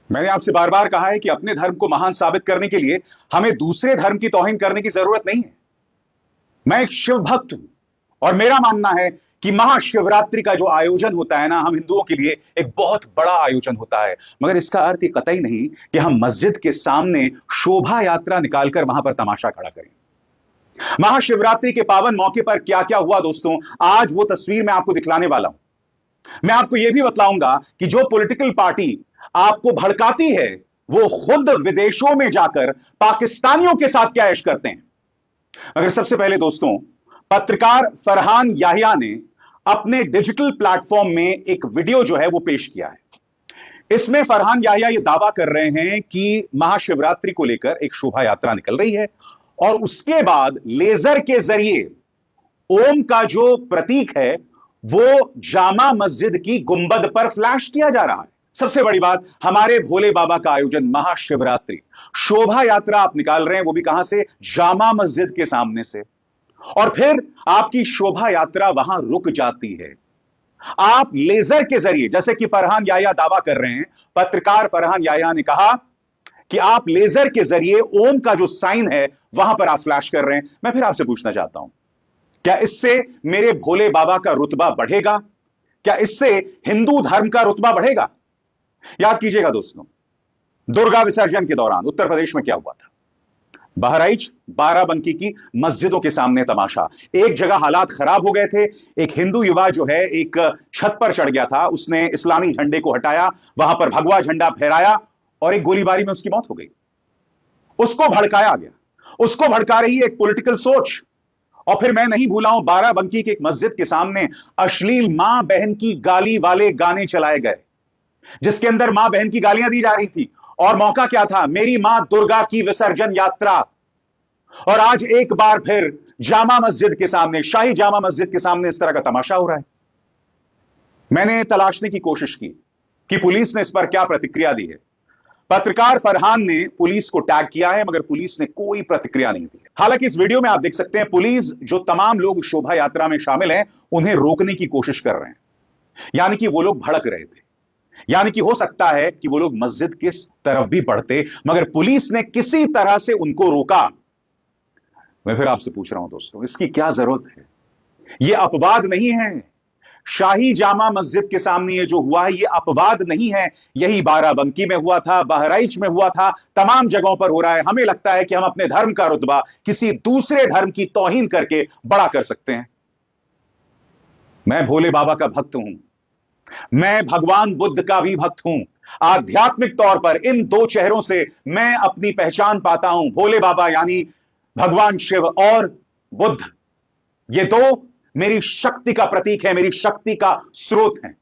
मैंने आपसे बार बार कहा है कि अपने धर्म को महान साबित करने के लिए हमें दूसरे धर्म की तौहीन करने की जरूरत नहीं है। मैं एक शिव भक्त हूं और मेरा मानना है कि महाशिवरात्रि का जो आयोजन होता है ना, हम हिंदुओं के लिए एक बहुत बड़ा आयोजन होता है। मगर इसका अर्थ ये कतई नहीं कि हम मस्जिद के सामने शोभा यात्रा निकालकर वहां पर तमाशा खड़ा करें। महाशिवरात्रि के पावन मौके पर क्या क्या हुआ दोस्तों, आज वो तस्वीर मैं आपको दिखलाने वाला हूं। मैं आपको यह भी बतलाऊंगा कि जो पॉलिटिकल पार्टी आपको भड़काती है वो खुद विदेशों में जाकर पाकिस्तानियों के साथ क्या ऐश करते हैं। मगर सबसे पहले दोस्तों, पत्रकार फरहान याहिया ने अपने डिजिटल प्लेटफॉर्म में एक वीडियो जो है वो पेश किया है। इसमें फरहान याहिया ये दावा कर रहे हैं कि महाशिवरात्रि को लेकर एक शोभा यात्रा निकल रही है और उसके बाद लेजर के जरिए ओम का जो प्रतीक है वो जामा मस्जिद की गुंबद पर फ्लैश किया जा रहा है। सबसे बड़ी बात, हमारे भोले बाबा का आयोजन महाशिवरात्रि शोभा यात्रा आप निकाल रहे हैं, वो भी कहां से? जामा मस्जिद के सामने से। और फिर आपकी शोभा यात्रा वहां रुक जाती है। आप लेजर के जरिए, जैसे कि फरहान याहिया दावा कर रहे हैं, पत्रकार फरहान याहिया ने कहा कि आप लेजर के जरिए ओम का जो साइन है वहां पर आप फ्लैश कर रहे हैं। मैं फिर आपसे पूछना चाहता हूं, क्या इससे मेरे भोले बाबा का रुतबा बढ़ेगा? क्या इससे हिंदू धर्म का रुतबा बढ़ेगा? याद कीजिएगा दोस्तों, दुर्गा विसर्जन के दौरान उत्तर प्रदेश में क्या हुआ था? बहराइच बाराबंकी की मस्जिदों के सामने तमाशा। एक जगह हालात खराब हो गए थे। एक हिंदू युवा जो है एक छत पर चढ़ गया था, उसने इस्लामी झंडे को हटाया, वहां पर भगवा झंडा फहराया और एक गोलीबारी में उसकी मौत हो गई। उसको भड़काया गया, उसको भड़का रही है एक पॉलिटिकल सोच। और फिर मैं नहीं भूला हूं, बाराबंकी की एक मस्जिद के सामने अश्लील मां बहन की गाली वाले गाने चलाए गए, जिसके अंदर मां बहन की गालियां दी जा रही थी। और मौका क्या था? मेरी मां दुर्गा की विसर्जन यात्रा। और आज एक बार फिर जामा मस्जिद के सामने, शाही जामा मस्जिद के सामने इस तरह का तमाशा हो रहा है। मैंने तलाशने की कोशिश की कि पुलिस ने इस पर क्या प्रतिक्रिया दी है। पत्रकार फरहान ने पुलिस को टैग किया है, मगर पुलिस ने कोई प्रतिक्रिया नहीं दी है। हालांकि इस वीडियो में आप देख सकते हैं, पुलिस जो तमाम लोग शोभा यात्रा में शामिल हैं उन्हें रोकने की कोशिश कर रहे हैं। यानी कि वो लोग भड़क रहे थे, यानी कि हो सकता है कि वो लोग मस्जिद की तरफ भी बढ़ते, मगर पुलिस ने किसी तरह से उनको रोका। मैं फिर आपसे पूछ रहा हूं दोस्तों, इसकी क्या जरूरत है? यह अपवाद नहीं है। शाही जामा मस्जिद के सामने ये जो हुआ है ये अपवाद नहीं है। यही बाराबंकी में हुआ था, बहराइच में हुआ था, तमाम जगहों पर हो रहा है। हमें लगता है कि हम अपने धर्म का रुतबा किसी दूसरे धर्म की तौहीन करके बड़ा कर सकते हैं। मैं भोले बाबा का भक्त हूं, मैं भगवान बुद्ध का भी भक्त हूं। आध्यात्मिक तौर पर इन दो चेहरों से मैं अपनी पहचान पाता हूं। भोले बाबा यानी भगवान शिव और बुद्ध, ये दो मेरी शक्ति का प्रतीक है, मेरी शक्ति का स्रोत है।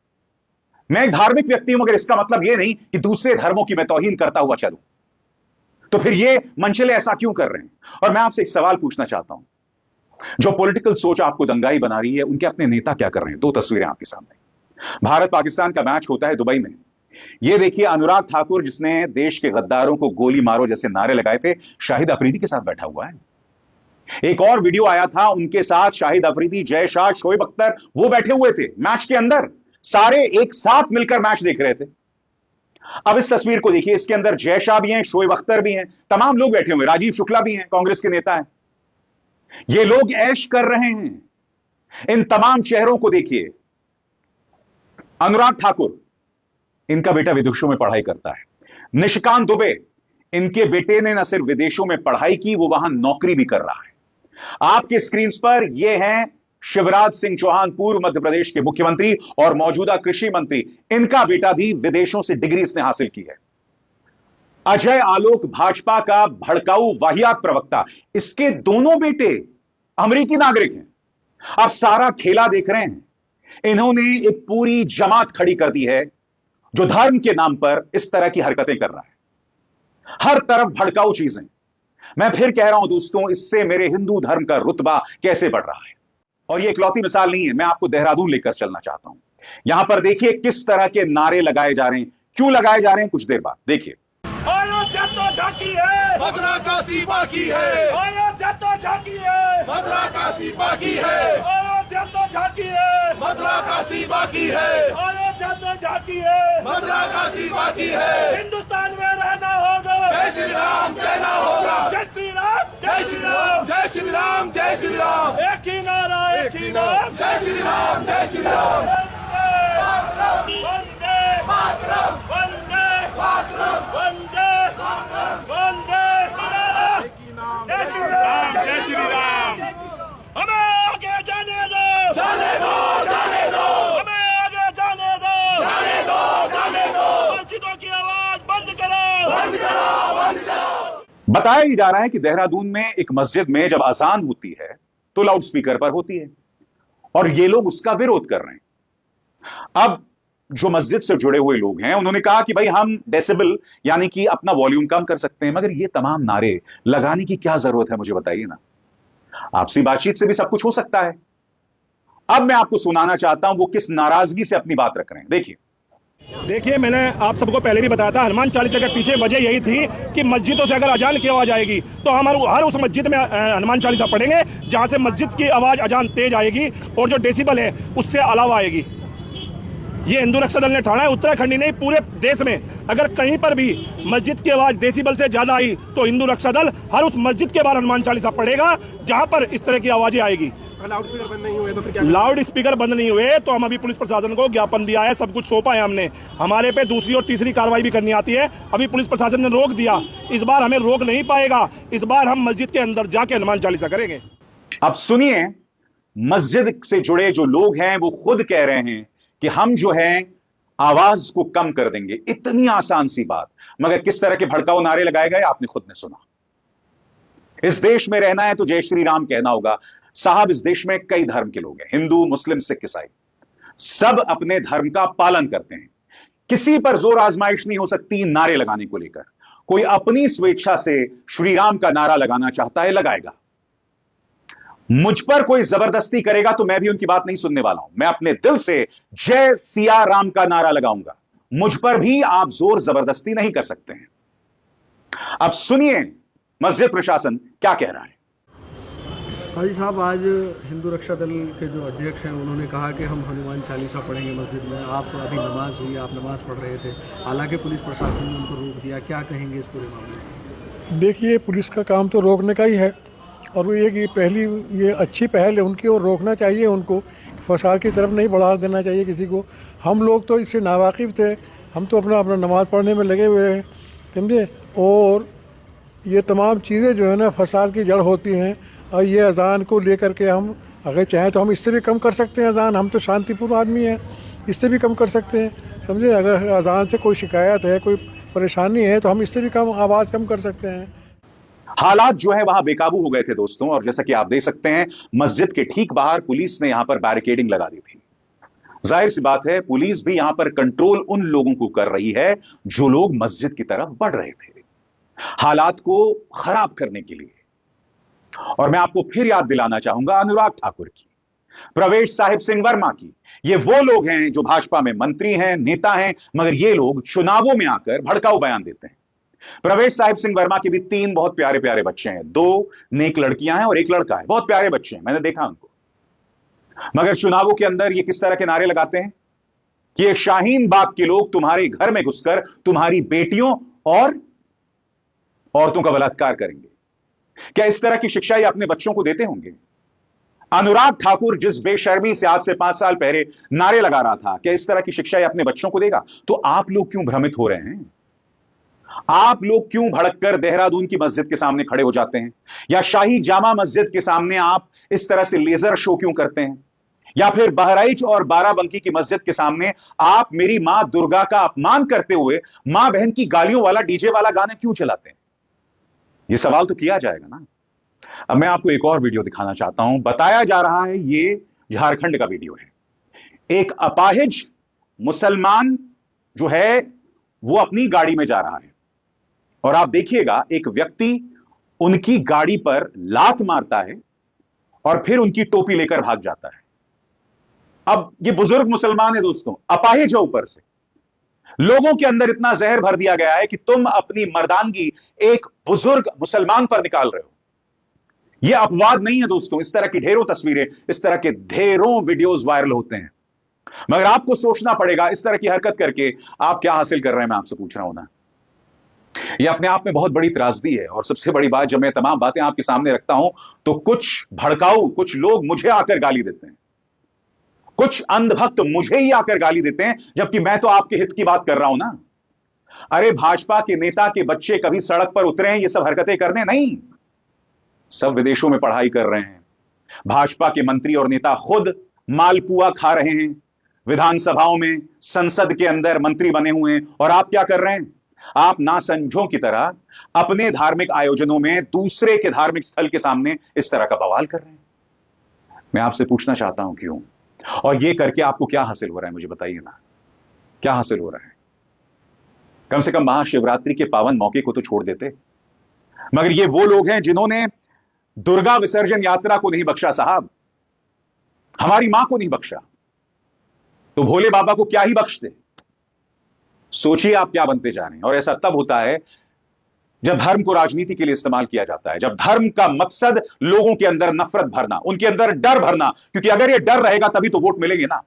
मैं एक धार्मिक व्यक्ति हूं, मगर इसका मतलब यह नहीं कि दूसरे धर्मों की मैं तौहीन करता हुआ चलूं। तो फिर ये मनचले ऐसा क्यों कर रहे हैं? और मैं आपसे एक सवाल पूछना चाहता हूं, जो पॉलिटिकल सोच आपको दंगाई बना रही है, उनके अपने नेता क्या कर रहे हैं? दो तस्वीरें आपके सामने। भारत पाकिस्तान का मैच होता है दुबई में। यह देखिए, अनुराग ठाकुर जिसने देश के गद्दारों को गोली मारो जैसे नारे लगाए थे, शाहिद अफरीदी के साथ बैठा हुआ है। एक और वीडियो आया था, उनके साथ शाहिद अफरीदी, जय शाह, शोएब अख्तर, वो बैठे हुए थे मैच के अंदर। सारे एक साथ मिलकर मैच देख रहे थे। अब इस तस्वीर को देखिए, इसके अंदर जय शाह भी हैं, शोएब अख्तर भी हैं, तमाम लोग बैठे हुए, राजीव शुक्ला भी हैं, कांग्रेस के नेता हैं। ये लोग ऐश कर रहे हैं। इन तमाम चेहरों को देखिए। अनुराग ठाकुर, इनका बेटा विदेशों में पढ़ाई करता है। निशिकांत दुबे, इनके बेटे ने न सिर्फ विदेशों में पढ़ाई की, वो वहां नौकरी भी कर रहा है। आपके स्क्रीन पर ये हैं शिवराज सिंह चौहान, पूर्व मध्य प्रदेश के मुख्यमंत्री और मौजूदा कृषि मंत्री। इनका बेटा भी विदेशों से डिग्री इसने हासिल की है। अजय आलोक, भाजपा का भड़काऊ वाहियात प्रवक्ता, इसके दोनों बेटे अमेरिकी नागरिक हैं। आप सारा खेला देख रहे हैं। इन्होंने एक पूरी जमात खड़ी कर दी है जो धर्म के नाम पर इस तरह की हरकतें कर रहा है। हर तरफ भड़काऊ चीजें। मैं फिर कह रहा हूं दोस्तों, इससे मेरे हिंदू धर्म का रुतबा कैसे बढ़ रहा है। और यह इकलौती मिसाल नहीं है, मैं आपको देहरादून लेकर चलना चाहता हूं। यहां पर देखिए किस तरह के नारे लगाए जा रहे हैं, क्यों लगाए जा रहे हैं, कुछ देर बाद देखिए। अयोध्या तो झांकी है, मथुरा काशी बाकी है। अयोध्या तो झांकी है, मथुरा काशी बाकी है। अयोध्या तो झांकी है, मथुरा काशी बाकी है। अयोध्या तो झांकी है, मथुरा काशी बाकी है। हिंदुस्तान राम जय श्री राम। एक ही नारा एक ही नाम। जय श्री राम जय श्री राम। वंदे मातरम वंदे मातरम वंदे वंदे जय श्री राम जय श्री राम। हमें आगे जाने दो जाने दो जाने दो हमें आगे जाने दो जाने दो जाने दो। मस्जिदों की आवाज बंद करो बंद करो बंद करो। बताया ही जा रहा है कि देहरादून में एक मस्जिद में जब अजान होती है तो लाउड स्पीकर पर होती है और ये लोग उसका विरोध कर रहे हैं। अब जो मस्जिद से जुड़े हुए लोग हैं उन्होंने कहा कि भाई हम डेसिबल यानी कि अपना वॉल्यूम कम कर सकते हैं, मगर ये तमाम नारे लगाने की क्या जरूरत है, मुझे बताइए ना। आपसी बातचीत से भी सब कुछ हो सकता है। अब मैं आपको सुनाना चाहता हूं वो किस नाराजगी से अपनी बात रख रहे हैं, देखिए। देखिए, मैंने आप सबको पहले भी बताया था, हनुमान चालीसा के पीछे वजह यही थी कि मस्जिदों से अगर अजान की आवाज आएगी तो हम हर उस मस्जिद में हनुमान चालीसा पढ़ेंगे जहां से मस्जिद की आवाज अजान तेज आएगी और जो डेसिबल है उससे अलावा आएगी। ये हिंदू रक्षा दल ने ठाना है, उत्तराखंड ही नहीं पूरे देश में अगर कहीं पर भी मस्जिद की आवाज डेसिबल से ज्यादा आई तो हिंदू रक्षा दल हर उस मस्जिद के बाहर हनुमान चालीसा पढ़ेगा जहां पर इस तरह की आवाजें आएगी। लाउड स्पीकर बंद नहीं हुए तो फिर क्या? लाउड स्पीकर बंद नहीं हुए तो हम अभी पुलिस प्रशासन को ज्ञापन दिया है, सब कुछ सौंपा है हमने। हमारे पे दूसरी और तीसरी कार्रवाई भी करनी आती है। अभी पुलिस प्रशासन ने रोक दिया, इस बार हमें रोक नहीं पाएगा। इस बार हम मस्जिद के अंदर जाके हनुमान चालीसा करेंगे। अब सुनिए, मस्जिद से जुड़े जो लोग हैं वो खुद कह रहे हैं कि हम जो है आवाज को कम कर देंगे। इतनी आसान सी बात, मगर किस तरह के भड़काऊ नारे लगाए गए आपने खुद ने सुना। इस देश में रहना है तो जय श्री राम कहना होगा। साहब, इस देश में कई धर्म के लोग हैं, हिंदू मुस्लिम सिख ईसाई, सब अपने धर्म का पालन करते हैं। किसी पर जोर आजमाइश नहीं हो सकती नारे लगाने को लेकर। कोई अपनी स्वेच्छा से श्री राम का नारा लगाना चाहता है, लगाएगा। मुझ पर कोई जबरदस्ती करेगा तो मैं भी उनकी बात नहीं सुनने वाला हूं। मैं अपने दिल से जय सिया राम का नारा लगाऊंगा। मुझ पर भी आप जोर जबरदस्ती नहीं कर सकते हैं। अब सुनिए मस्जिद प्रशासन क्या कह रहा है। हाजी साहब, आज हिंदू रक्षा दल के जो अध्यक्ष हैं उन्होंने कहा कि हम हनुमान चालीसा पढ़ेंगे मस्जिद में। आप अभी नमाज हुई, आप नमाज पढ़ रहे थे, हालांकि पुलिस प्रशासन ने उनको रोक दिया। क्या कहेंगे इस पूरे मामले में? देखिए, पुलिस का काम तो रोकने का ही है और वो ये अच्छी पहल है उनकी और रोकना चाहिए उनको। फसाद की तरफ नहीं बढ़ा देना चाहिए किसी को। हम लोग तो इससे नावाकिफ़ थे, हम तो अपना नमाज़ पढ़ने में लगे हुए हैं, समझे। और ये तमाम चीज़ें जो है ना फसाद की जड़ होती हैं। और ये अज़ान को लेकर के हम अगर चाहें तो हम इससे भी कम कर सकते हैं अज़ान। हम तो शांतिपूर्ण आदमी हैं, इससे भी कम कर सकते हैं, समझे। अगर अज़ान से कोई शिकायत है, कोई परेशानी है तो हम इससे भी कम आवाज़ कम कर सकते हैं। हालात जो है वहां बेकाबू हो गए थे दोस्तों, और जैसा कि आप देख सकते हैं मस्जिद के ठीक बाहर पुलिस ने यहां पर बैरिकेडिंग लगा दी थी। जाहिर सी बात है पुलिस भी यहां पर कंट्रोल उन लोगों को कर रही है जो लोग मस्जिद की तरफ बढ़ रहे थे, हालात को खराब करने के लिए। और मैं आपको फिर याद दिलाना चाहूंगा अनुराग ठाकुर की, प्रवेश साहिब सिंह वर्मा की। ये वो लोग हैं जो भाजपा में मंत्री हैं, नेता हैं, मगर ये लोग चुनावों में आकर भड़काऊ बयान देते हैं। प्रवेश साहिब सिंह वर्मा के भी 3 बहुत प्यारे प्यारे बच्चे हैं, 2 नेक लड़कियां हैं और 1 लड़का है। बहुत प्यारे बच्चे हैं, मैंने देखा उनको। मगर चुनावों के अंदर ये किस तरह के नारे लगाते हैं कि ये शाहीन बाग के लोग तुम्हारे घर में घुसकर तुम्हारी बेटियों और औरतों का बलात्कार करेंगे। क्या इस तरह की शिक्षा ये अपने बच्चों को देते होंगे? अनुराग ठाकुर जिस बेशर्मी से आज से 5 साल पहले नारे लगा रहा था, क्या इस तरह की शिक्षा ये अपने बच्चों को देगा? तो आप लोग क्यों भ्रमित हो रहे हैं? आप लोग क्यों भड़ककर देहरादून की मस्जिद के सामने खड़े हो जाते हैं? या शाही जामा मस्जिद के सामने आप इस तरह से लेजर शो क्यों करते हैं? या फिर बहराइच और बाराबंकी की मस्जिद के सामने आप मेरी मां दुर्गा का अपमान करते हुए मां बहन की गालियों वाला डीजे वाला गाना क्यों चलाते हैं? यह सवाल तो किया जाएगा ना। अब मैं आपको एक और वीडियो दिखाना चाहता हूं। बताया जा रहा है ये झारखंड का वीडियो है। एक अपाहिज मुसलमान जो है वो अपनी गाड़ी में जा रहा है और आप देखिएगा एक व्यक्ति उनकी गाड़ी पर लात मारता है और फिर उनकी टोपी लेकर भाग जाता है। अब ये बुजुर्ग मुसलमान है दोस्तों, अपाहिज है ऊपर से। लोगों के अंदर इतना जहर भर दिया गया है कि तुम अपनी मर्दानगी एक बुजुर्ग मुसलमान पर निकाल रहे हो। यह अपवाद नहीं है दोस्तों, इस तरह की ढेरों तस्वीरें, इस तरह के ढेरों वीडियोस वायरल होते हैं। मगर आपको सोचना पड़ेगा इस तरह की हरकत करके आप क्या हासिल कर रहे हैं, मैं आपसे पूछ रहा हूं ना। यह अपने आप में बहुत बड़ी त्रासदी है। और सबसे बड़ी बात, जब मैं तमाम बातें आपके सामने रखता हूं तो कुछ भड़काऊ, कुछ लोग मुझे आकर गाली देते हैं, कुछ अंधभक्त मुझे ही आकर गाली देते हैं, जबकि मैं तो आपके हित की बात कर रहा हूं ना। अरे भाजपा के नेता के बच्चे कभी सड़क पर उतरे हैं ये सब हरकतें करने? नहीं, सब विदेशों में पढ़ाई कर रहे हैं। भाजपा के मंत्री और नेता खुद मालपुआ खा रहे हैं, विधानसभाओं में, संसद के अंदर मंत्री बने हुए हैं। और आप क्या कर रहे हैं? आप नासमझों की तरह अपने धार्मिक आयोजनों में दूसरे के धार्मिक स्थल के सामने इस तरह का बवाल कर रहे हैं। मैं आपसे पूछना चाहता हूं क्यों, और ये करके आपको क्या हासिल हो रहा है? मुझे बताइए ना, क्या हासिल हो रहा है? कम से कम महाशिवरात्रि के पावन मौके को तो छोड़ देते। मगर ये वो लोग हैं जिन्होंने दुर्गा विसर्जन यात्रा को नहीं बख्शा साहब, हमारी मां को नहीं बख्शा, तो भोले बाबा को क्या ही बख्शते। सोचिए आप क्या बनते जा रहे हैं। और ऐसा तब होता है जब धर्म को राजनीति के लिए इस्तेमाल किया जाता है, जब धर्म का मकसद लोगों के अंदर नफरत भरना, उनके अंदर डर भरना, क्योंकि अगर ये डर रहेगा तभी तो वोट मिलेंगे ना।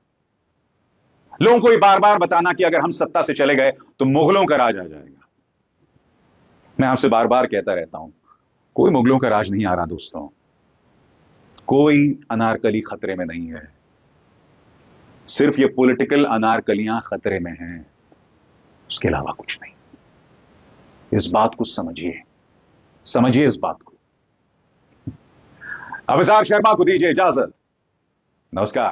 लोगों को ये बार बार बताना कि अगर हम सत्ता से चले गए तो मुगलों का राज आ जाएगा। मैं आपसे बार बार कहता रहता हूं, कोई मुगलों का राज नहीं आ रहा दोस्तों, कोई अनारकली खतरे में नहीं है, सिर्फ ये पॉलिटिकल अनारकलियां खतरे में हैं, उसके अलावा कुछ नहीं। इस बात को समझिए, समझिए इस बात को। अभिसार शर्मा को दीजिए इजाजत। नमस्कार।